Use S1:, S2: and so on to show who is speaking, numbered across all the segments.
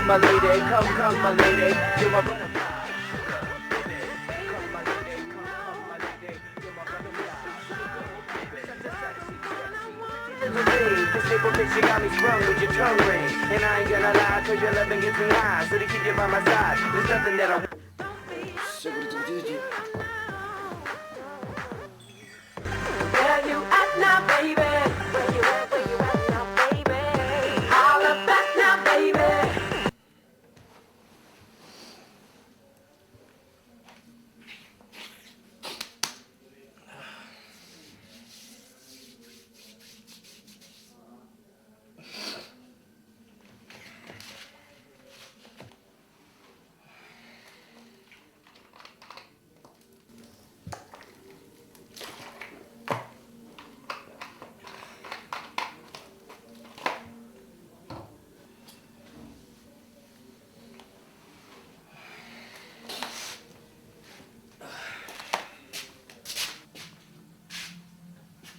S1: come my lady, come my lady, you're my this April bitch, you got me sprung with your tongue ring. And I ain't gonna lie, cause your loving gets me high. So to keep you by my side, there's nothing that I where you at now, baby? Where you at now, baby? Holla back now, baby.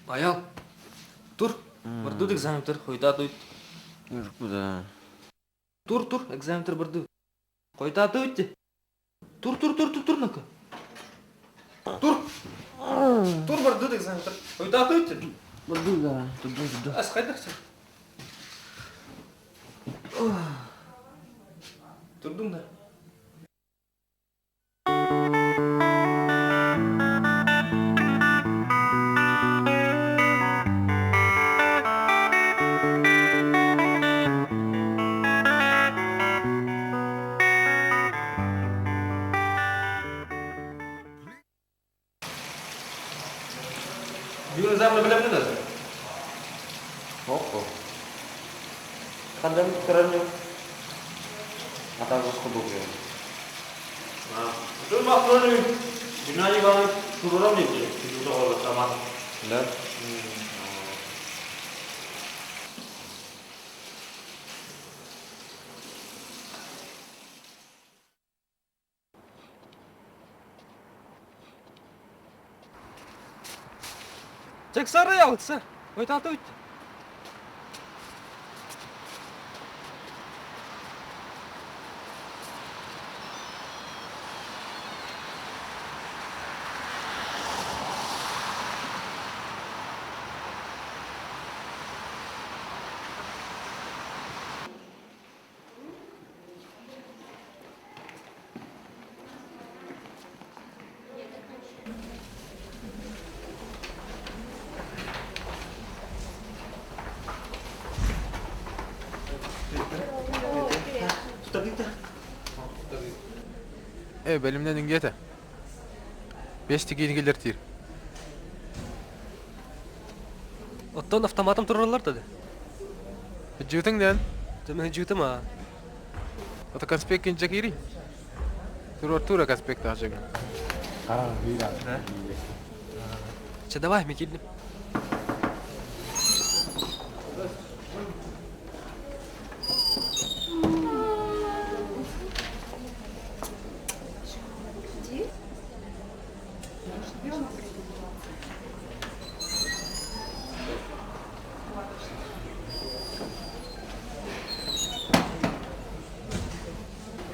S2: Аял, тур, бардуд экзаменттер, койта туйт.
S3: Куда?
S2: Тур, экзаменттер бардуд. Койта туйт. Тур, нака. Тур бардуд экзаменттер, койта туйт.
S3: Куда? Туда.
S2: Ас кайдаксың? Турдуң да. Бүгін экзамен білемін да.
S3: Оқо. Қандай көрінеу? Атағы құдық ең.
S4: Betul mak keluar ni. Bina ni bang turun ni je. Itu dah kalau sama.
S3: Да?
S2: Чек сары ялтса, койта туйт.
S5: Belimden ingete. 5 тигейін келер тир.
S2: Оттон автоматом туралар да.
S5: Жутың ден.
S2: Мен жутым а.
S5: Ото конспект кинче кири. Тура конспект ажыг.
S2: Че давай, Микидни.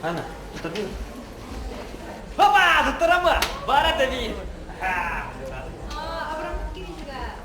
S4: Ana, tadi.
S2: Опа, докторама! Барат ви!
S6: Абрам кini juga.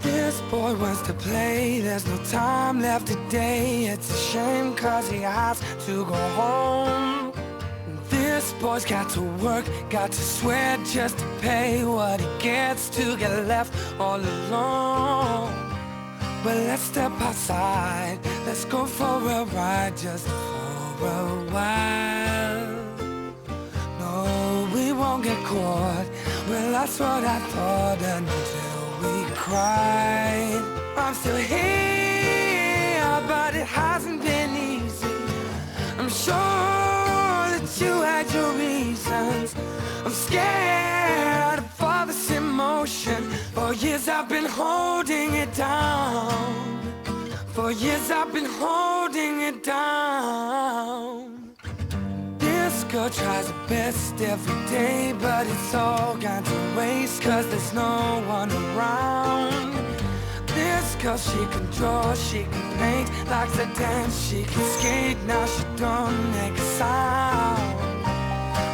S7: This boy wants to play, there's no time left today. It's a shame cause he has to go home. This boy's got to work, got to sweat just to pay what he gets to get left all alone. But let's step outside, let's go for a ride just for a while. No, we won't get caught, well that's what I thought until we cried. I'm still here, but it hasn't been easy. I'm sure that you had reasons. I'm scared of all this emotion. For years I've been holding it down. For years I've been holding it down. This girl tries her best every day, but it's all gone to waste, cause there's no one around. This girl, she can draw, she can paint, likes to dance, she can skate, now she don't make a sound.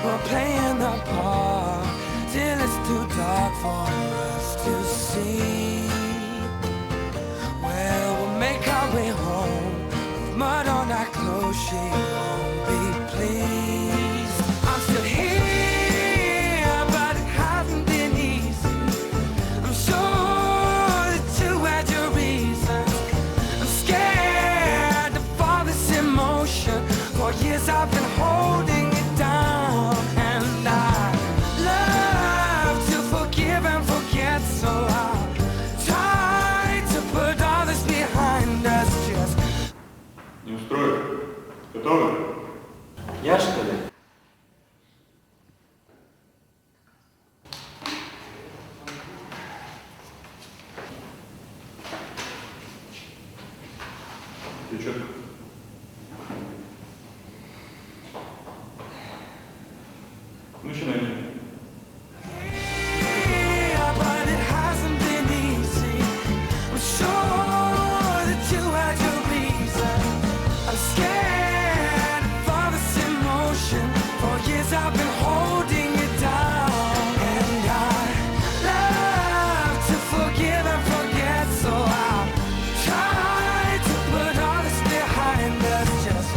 S7: We're playing the part till it's too dark for us to see. Well, we'll make our way home with mud on our clothes, she won't be pleased. I'm still here, but it hasn't been easy. I'm sure that you had your reasons. I'm scared of all this emotion. For years I've been holding it down. And I love to forgive and forget, so I'll try to put all this behind us. Just
S4: Не устроит. Готовы?
S2: Я, что ли?
S4: Ты чё? Начинай.
S7: yeah, but it hasn't been easy. I'm sure that you had your reason. I'm scared of all this emotion. For years I've been holding it down. And I love to forgive and forget, so I'll try to put all this behind us. Just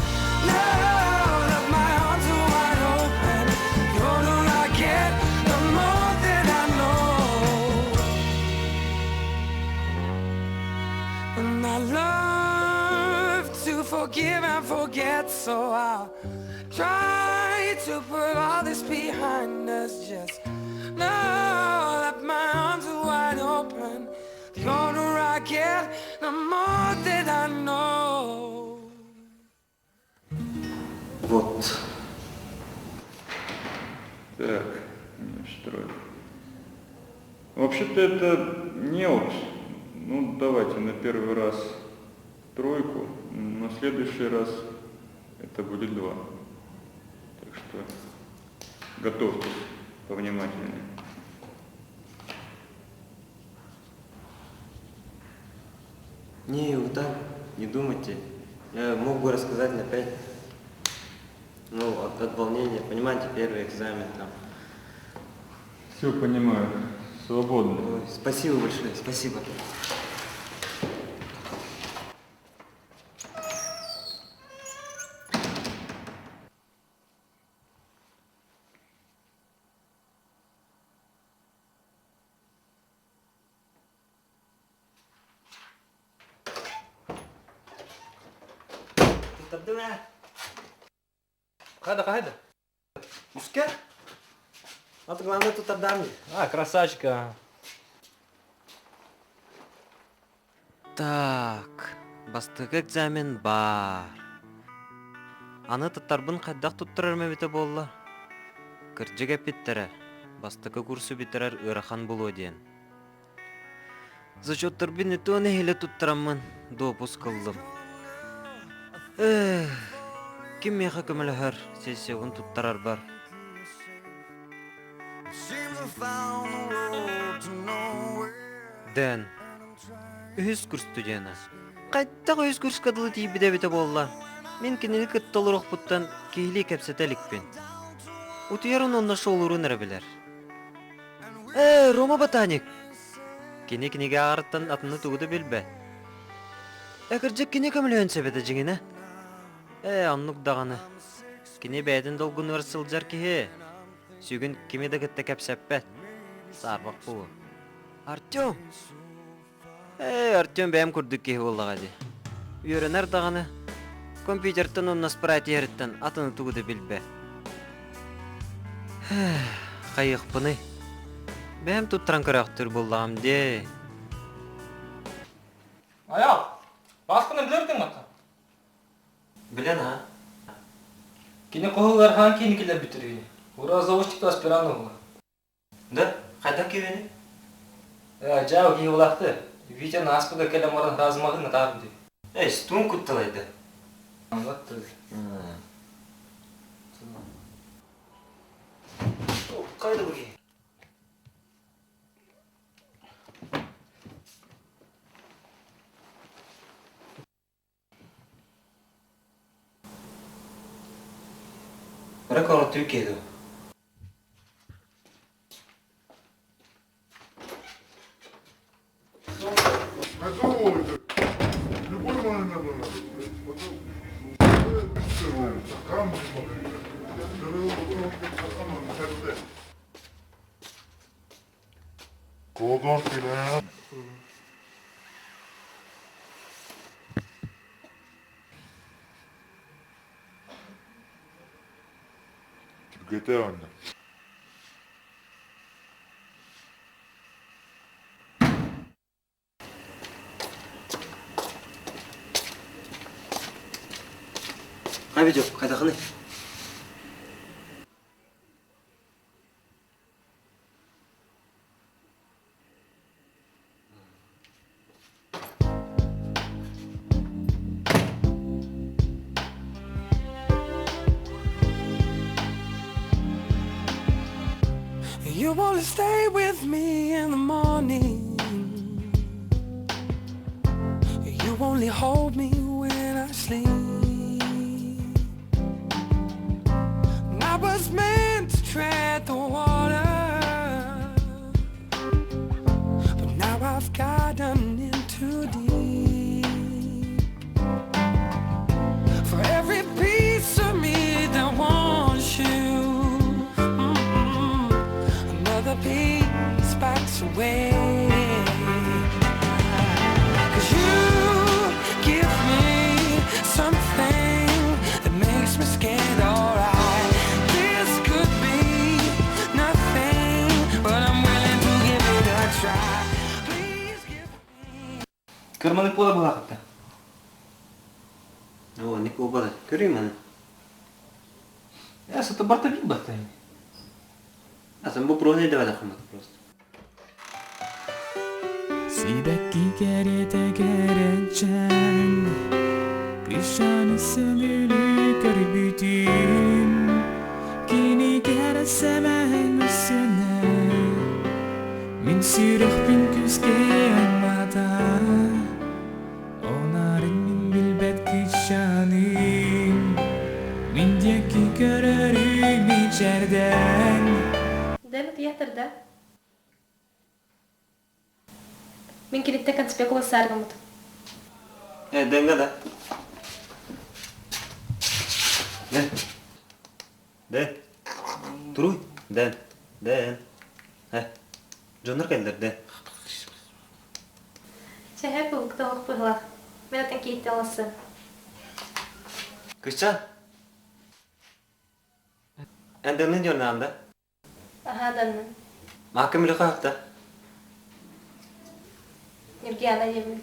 S7: know that my arms are wide open. The older I get, the more that I know. And I love to forgive and forget, so I'll try to put all this behind us. Just know that my arms are wide open. The older I get, the more that I know.
S3: Вот.
S4: Так, строй. Вообще-то это неуч. Ну, давайте на первый раз тройку, на следующий раз это будет 2. Так что готовьтесь повнимательнее.
S3: Не, вы так не думайте. Я мог бы рассказать на 5. Ну, от волнения, понимаете, первый экзамен там.
S4: Все понимаю. Свободно.
S3: Ой, спасибо большое, спасибо.
S2: Қайда?
S3: Үске? Аты главное тут отдам.
S2: Красавчика.
S3: Так, бастық экзамен бар. Аны тұттарбын қайдақ тұттырар мәбеті болла. Кірджіге біттірі, бастықы курсу бітірер ұрахан болу дейін. Зачоттар бін өтуіне хелі тұттырамын, допус қылдым. Ким меха көміліғар, сессиғын тұттарар бар. Дән, үйіз курс студияна. Қайттақ үйіз курс қадылы тей біде болла. Мен кенелік ұтталыр оқпыттан кейлі кәпсетәлікпен. Утыярын онна шоулырын әрі Рома ботаник! Кене-кенеге ағырттан атыны тұғыды білбә. Әкіржек кене көмілі өнсәбеті жеңіне? Аннук дағаны. Кене бәйдің долғын ұрсыл жар кеге. Сүйгін кемеді кітті кәпсәппәт. Сарбақ бұғы. Артем! Артем бәйім күрдік кеге болдағады. Үйерінер дағаны. Компьютертен онна спрайты еріттен атыны тұғыды білбә. Қайық бұны. Бәйім тұттыран көріқтір болдағым де.
S2: Аяқ, басқыны білердің маққа?
S3: Білен, а?
S2: Кені қоғылар хан кені келер бітіргені. Ура заводчикті аспираны бұл.
S3: Да, қайда кебені?
S2: Жау кей бұлақты. Витяны аспыда келем орын разымағын атарым dey.
S3: Стуын күттілайды.
S2: Anlattı.
S3: Қайда бұге? Бірақ ары түйік еді.
S6: Любой момент надо. Koldan filan. GTA oyna.
S3: Қайбет жоқ, қайда қаны?
S7: You wanna stay with me in the morning. You only hold me when I sleep. And I was meant to tread the water, but now I've gotten in too deep. For every piece of me that wants you, another piece backs away. 'Cause you give me something that makes me scared, alright. This could be nothing, but I'm willing to give it a try. Please give me.
S2: Kırmalık bola бұлақытты.
S3: О, не көбады. Көрейін мәні.
S2: Сыты барта бейін бақта.
S3: Sen bu pro ne devede kalmadı просто.
S8: Sibekki kerete kerençen Krishana sönülü körbütüm Kini kere semen müsüne Min sürüh bin küske yanmada Onarın min bilbet kişanım Min diyeki görürüm içerden
S9: Дэвид ятырда. Мен келетте конспекула саргамыт.
S3: Denge de. Den. Den. Turuy. Den. Den. Jonlar geldiler den.
S9: Чехе пылыкта ок пыгла. Мен атен кейтте аласы.
S3: Kışça. Ender'in yönlerinde.
S9: Aha danın.
S3: Mahkemeli kayakta.
S9: Евгена Евгения.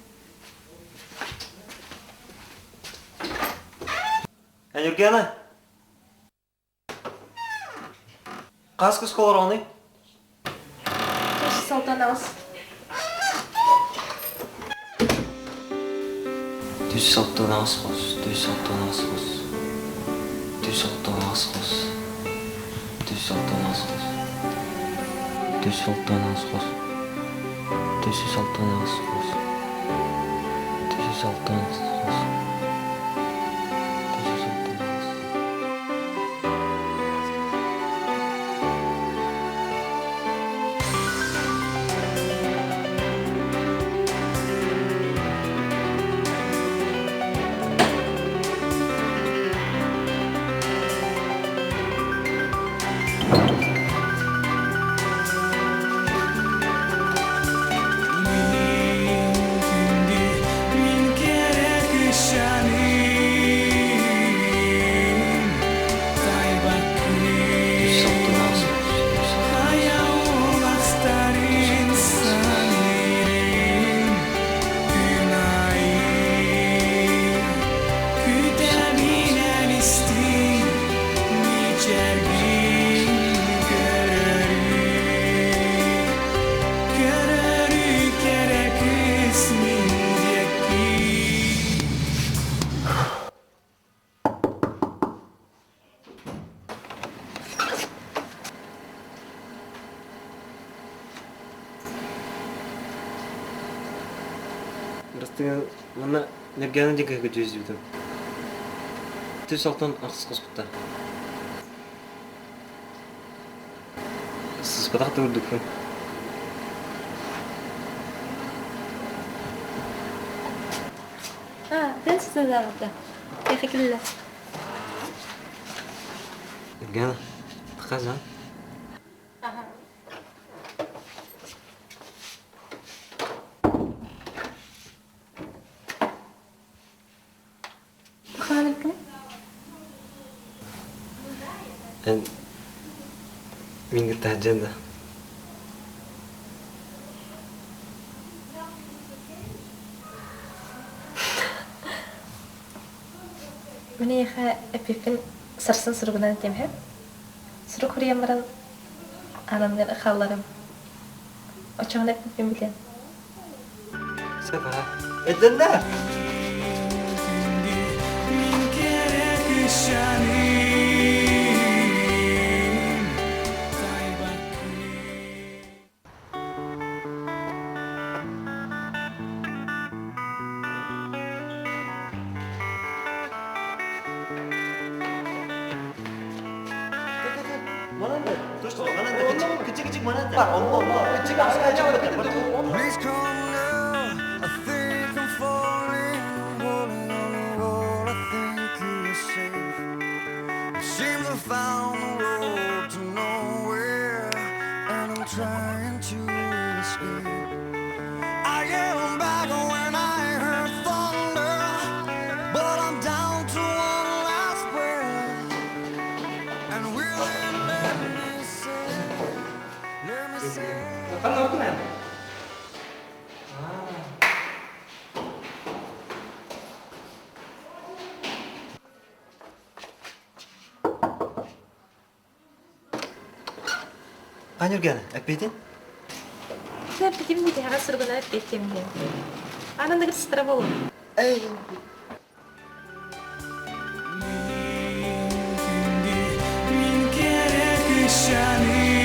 S3: Yürgene. Kaç kız kolor onu?
S9: Чеши Салтан алыс.
S3: Düz salttığın az kos. Düz salttığın az kos. Düz salttığın az kos. Düz salttığın az kos. Düz salttığın az kos. Düz salttığın az kos. Düz salttığın az kos. Düz salttığın az kos.
S8: Min kere
S3: Мына Нергенің декеге жүзбедім. Түс алтын ақсыз қосқытта. Сіз қадақта көрдік.
S9: Ben size de aldı. Teşekkürler.
S3: Нергена, тақазан.
S9: Hanım kim?
S3: Мен тәжен да.
S9: Mene yaha epikin sarsın surugudan temhe. Suruk huriyam baran anamdan akhallarım. Oçağın etmem bilen.
S3: Sefa, edende.
S8: Min kere kışani
S3: Mananda, точно, mananda küçük mananda. Bak, Allah. Küçük askıya
S7: Please come now, I think I'm falling. Holding on the wall, I think you're safe. Seems I found the road to nowhere, and I'm trying to escape. I am back when I heard thunder, but I'm down to one last breath. And will it let me say,
S2: Қандай оқын ән?
S3: Нергена, әппейден?
S9: Ben bitim bir yaha surugudan ettim diye. Anam da gırsıtıra bolu.
S8: Min kere kışani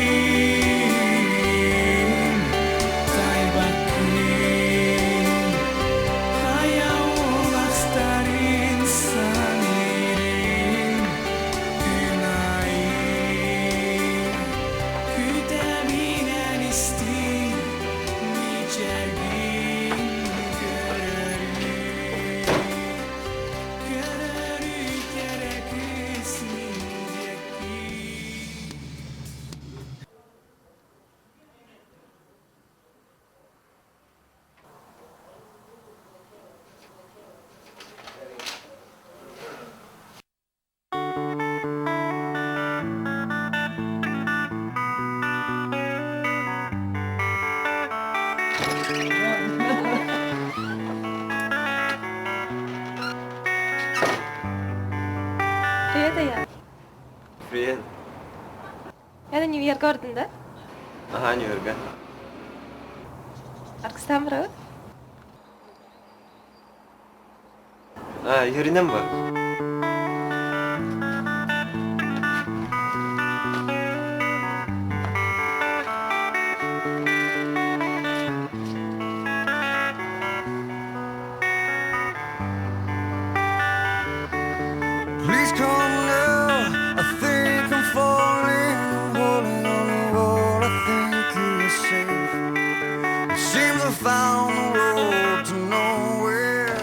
S9: Привет, я.
S3: Привет.
S9: Я New York gördün de.
S3: Aha, Нью-Йорка.
S9: Arkasından bırak.
S3: Yürünem var.
S7: please come now, I think I'm falling. Holding on the wall, I think you're safe. Seems I found the road to nowhere,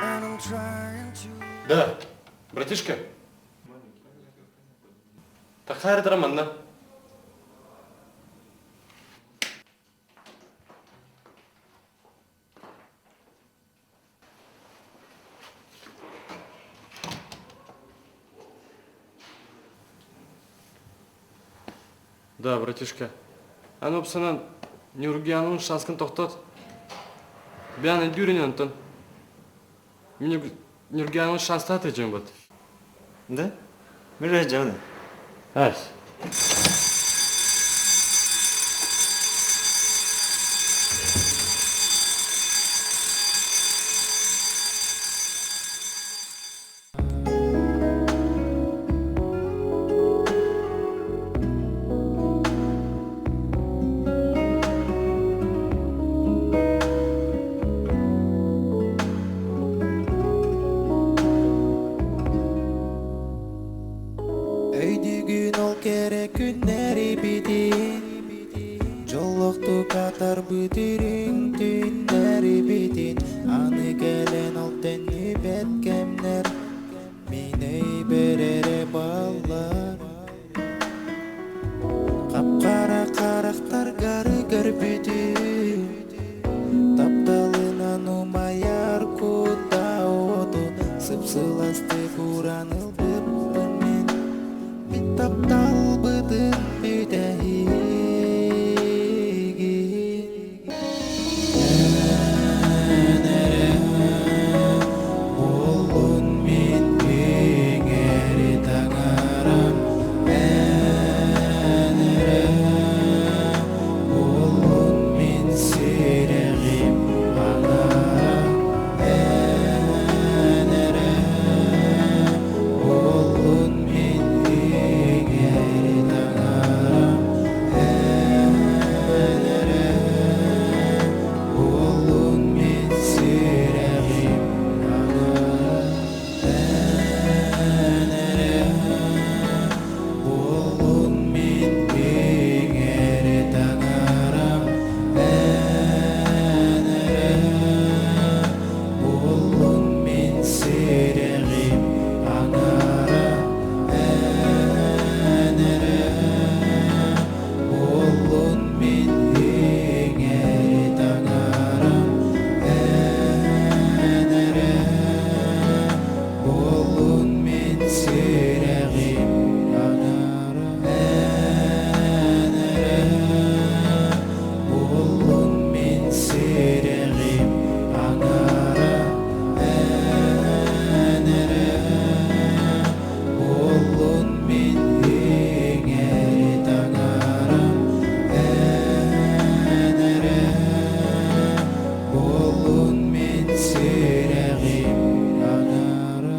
S7: and I'm trying to.
S4: Да, братишка. Тахар драманда. Да, братишка. Аны бусанан Нюргиянын шанскын тоқтат. Бян эдюрин антон. Мне Нюргиянын шанста тежем бат.
S3: Да? Мирай жауны.
S4: Ась.
S7: керек күннәри битин жолокту катар бүтүрүң түннәри битин аны келен ал тенни беткемнер мени берере баллар капкара карактар гары көрбүтүн тапталынан умаяр куда оду сыпсыласты кураныл быппын мен бит таптал бытын бүтәһиги болун мен еңери таңарам болун мен серегим аңарам болун мен еңери таңарам болун мен серегим болун мен еңери таңарам болун мен серегим аңара болун мен еңери таңарам болун мен серегим аңара болун мен серегим аңара болун мен еңери таңарам болун мен серегим аңара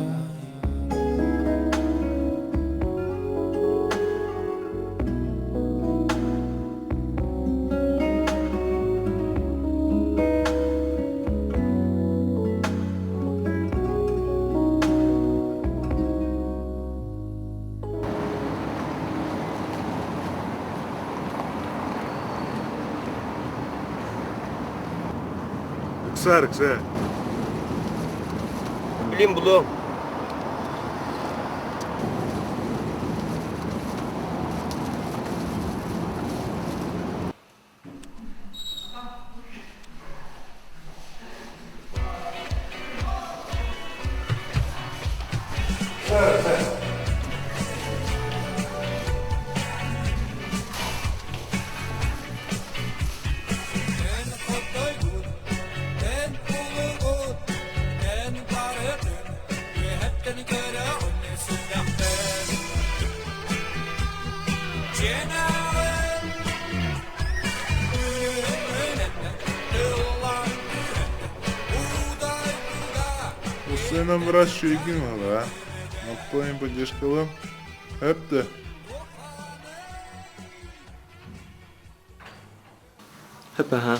S6: Рыкса.
S3: Билем булам.
S6: Senin biraz şuygin var ha. Mutlayın поддержкалым. Hep de.
S4: Hep ha.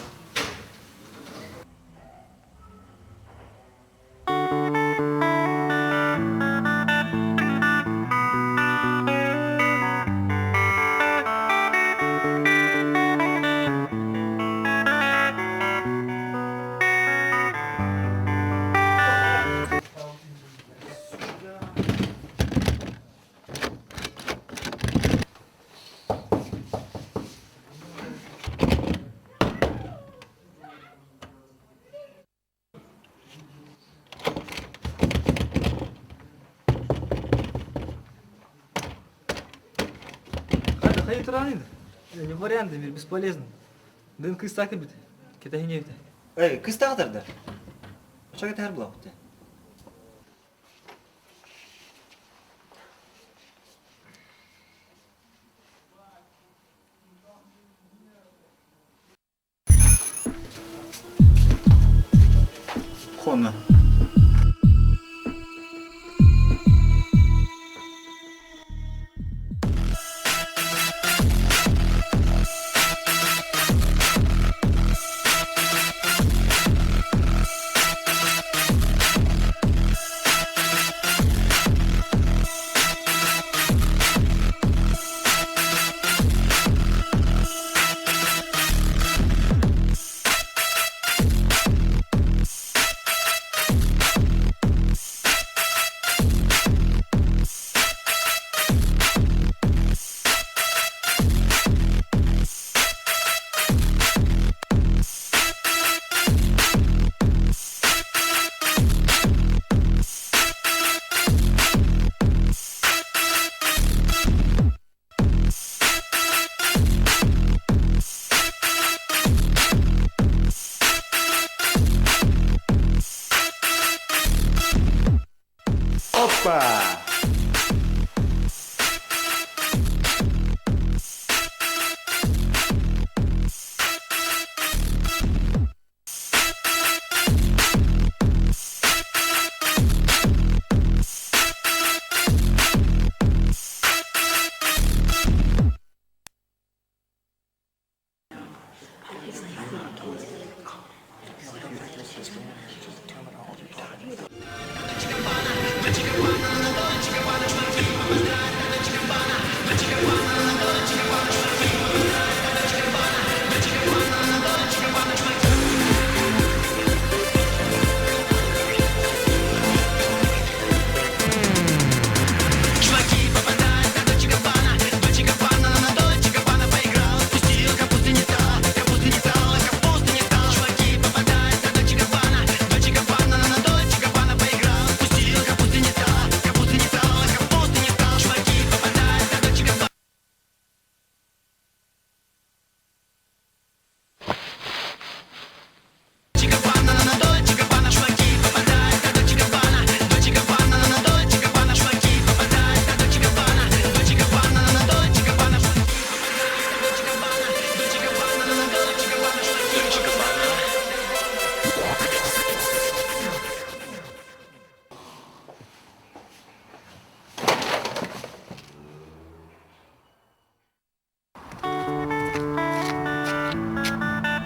S2: Хай туранин. Не варианты, мир бесполезно. Дын кыз такыр бит. Кетахине бит.
S3: Кыз тағдырды. Очаға тәр бұла бұтты.
S10: Konu.
S6: Опа!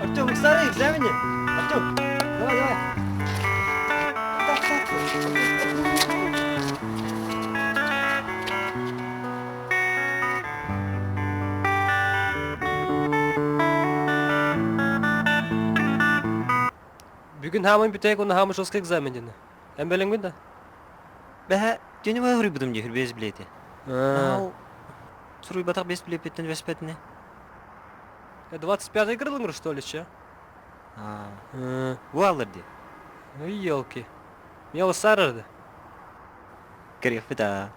S3: Артем, старый, экзамене. Артем, давай, давай.
S2: Бүгін хамын бітейік, оны хамы жосқа экзамендені. Әм бәлің да?
S3: Бәһә, түйіні бай ғыры бұдым дегір без білеті. Ал, сұруй батақ бес білеп беттен веспетіне.
S2: 25-й кырылыңыр, что ли, че?
S3: Бұл алырды.
S2: Ну, елки. Мелы сарырды.
S3: Кірек біта.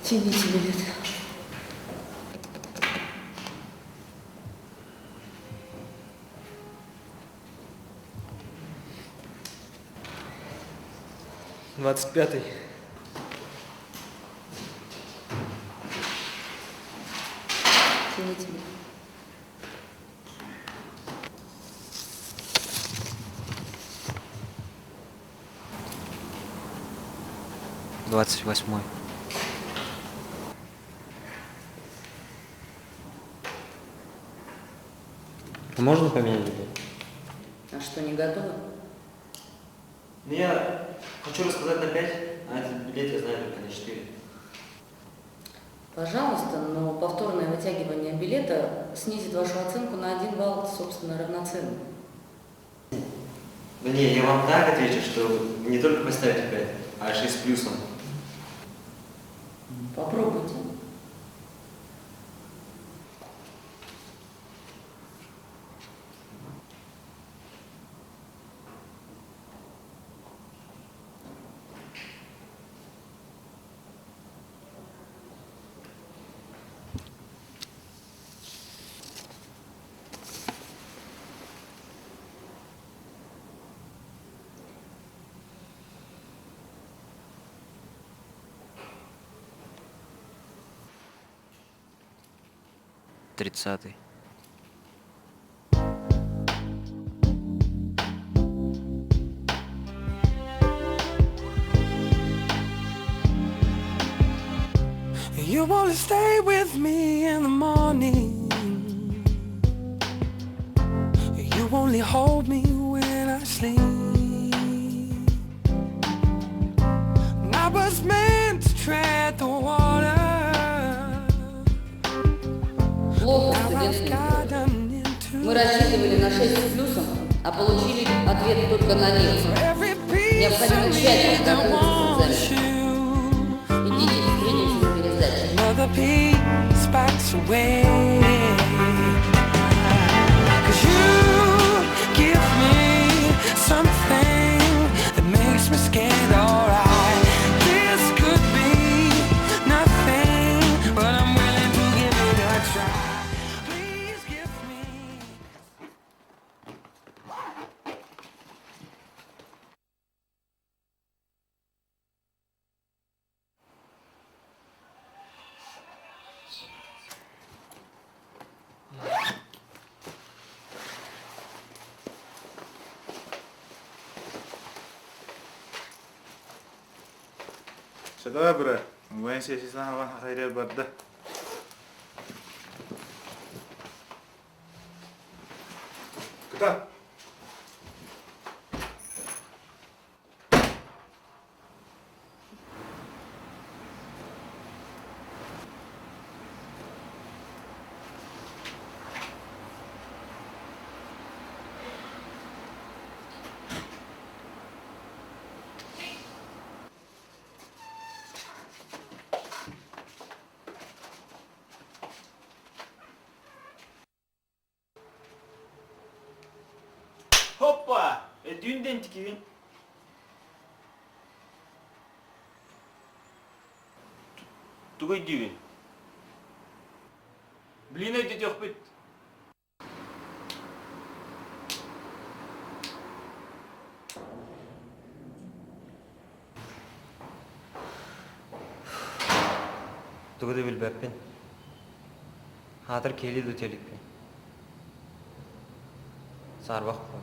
S10: Тяните билет.
S2: Двадцать пятый.
S10: Тяните билет.
S3: Двадцать восьмой. Можно поменять билет?
S10: А что, не готово?
S3: Ну, я хочу рассказать на 5, а этот билет я знаю только на 4.
S10: Пожалуйста, но повторное вытягивание билета снизит вашу оценку на 1 балл, собственно, равноценно.
S3: Да не, я вам так отвечу, что вы не только поставите 5, а аж и с плюсом.
S10: Попробуйте.
S3: Тридцатый.
S7: You wanna stay with me in the morning. You only hold me when I sleep. And I was meant to tread the water.
S10: Плохо, студентский. Мы рассчитывали на 6 с плюсом, а получили ответ только на нет. Необходимо тщательно готовиться к экзамену. Идите, встретимся
S7: the peace sparks away. 'Cause you give me something that makes me scared, alright. This could be nothing, but I'm willing to give it a try. Please give me.
S6: شباب وين شي سنة وين خير البردة كده
S2: Hoppa! Düğünden tikiyin. Tuğay düğün. Bilin ödedi yok bit.
S3: Тугуду билбеппин. Хатыр келиди өтеликпин. Сарбак кой.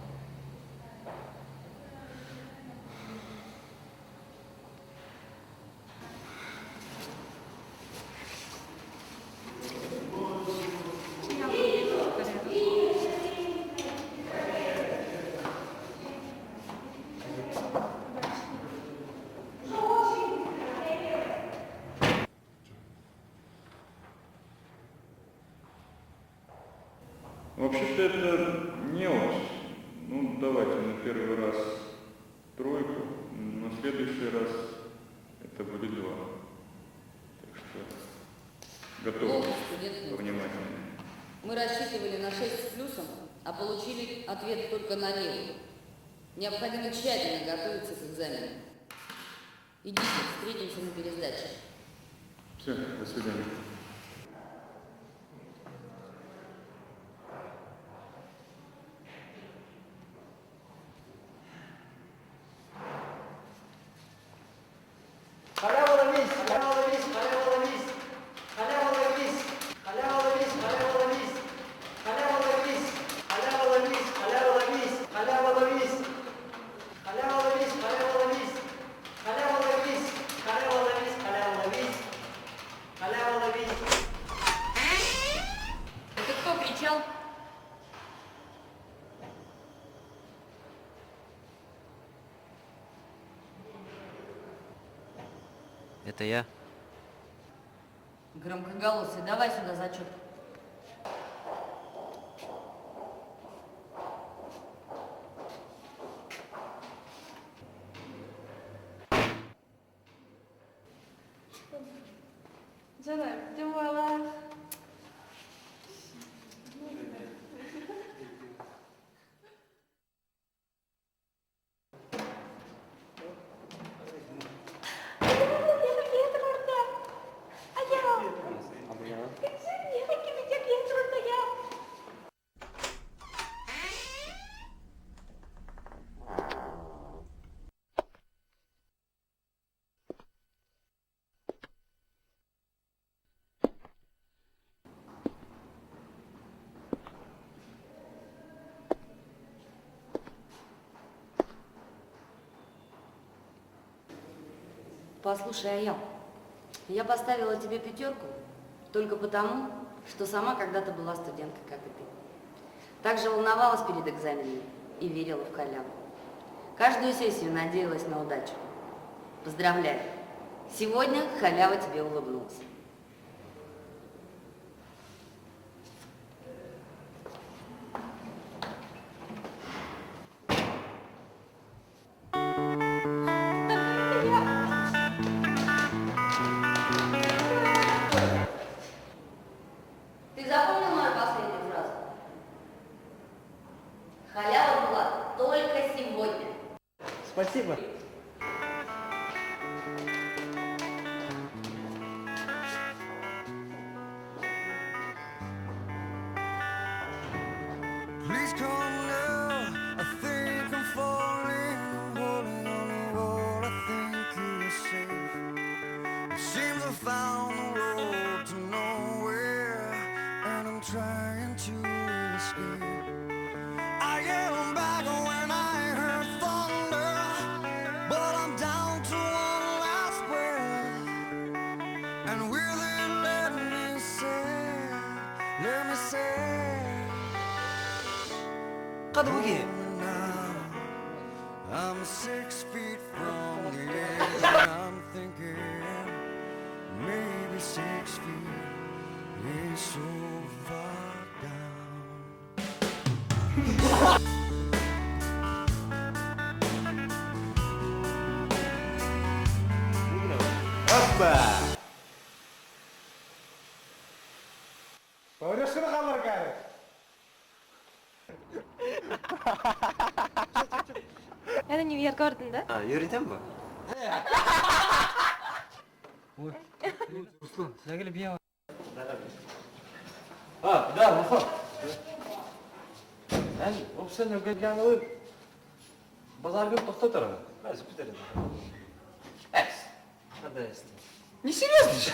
S6: Вообще-то это мелочь. Ну, давайте на первый раз тройку, на следующий раз это будет 2. Так что готовы,
S10: Плохо, студент.
S6: внимательно.
S10: Мы рассчитывали на 6 с плюсом, а получили ответ только на левую. Необходимо тщательно готовиться к экзамену. Идите, встретимся на пересдаче.
S6: Все, до свидания.
S10: Это кто кричал?
S3: Это я.
S10: Громкоголосый, давай сюда зачет.
S9: Жанар, думала.
S10: Послушай, Аял, я поставила тебе 5 только потому, что сама когда-то была студенткой, как и ты. Также волновалась перед экзаменами и верила в халяву. Каждую сессию надеялась на удачу. Поздравляю! Сегодня халява тебе улыбнулась.
S7: days come now, I think I'm falling, holding on to what I think is safe. It seems I found the road to nowhere, and I'm trying to escape. I am back when I heard thunder, but I'm down to one last breath. And with it, let me say, now I'm 6 feet from the edge, and I'm thinking maybe 6 feet is so far down.
S6: Öylesine kalır gari.
S9: Это New Year Garden, да?
S3: Үйретем ба?
S2: Ой, Руслан, сюда келіп бия.
S4: Да, Руслан. Ол сен келген ой. Базар күн тоқта тұрады. Бәз бітереді.
S3: Hadi işte.
S4: Не серьезно же?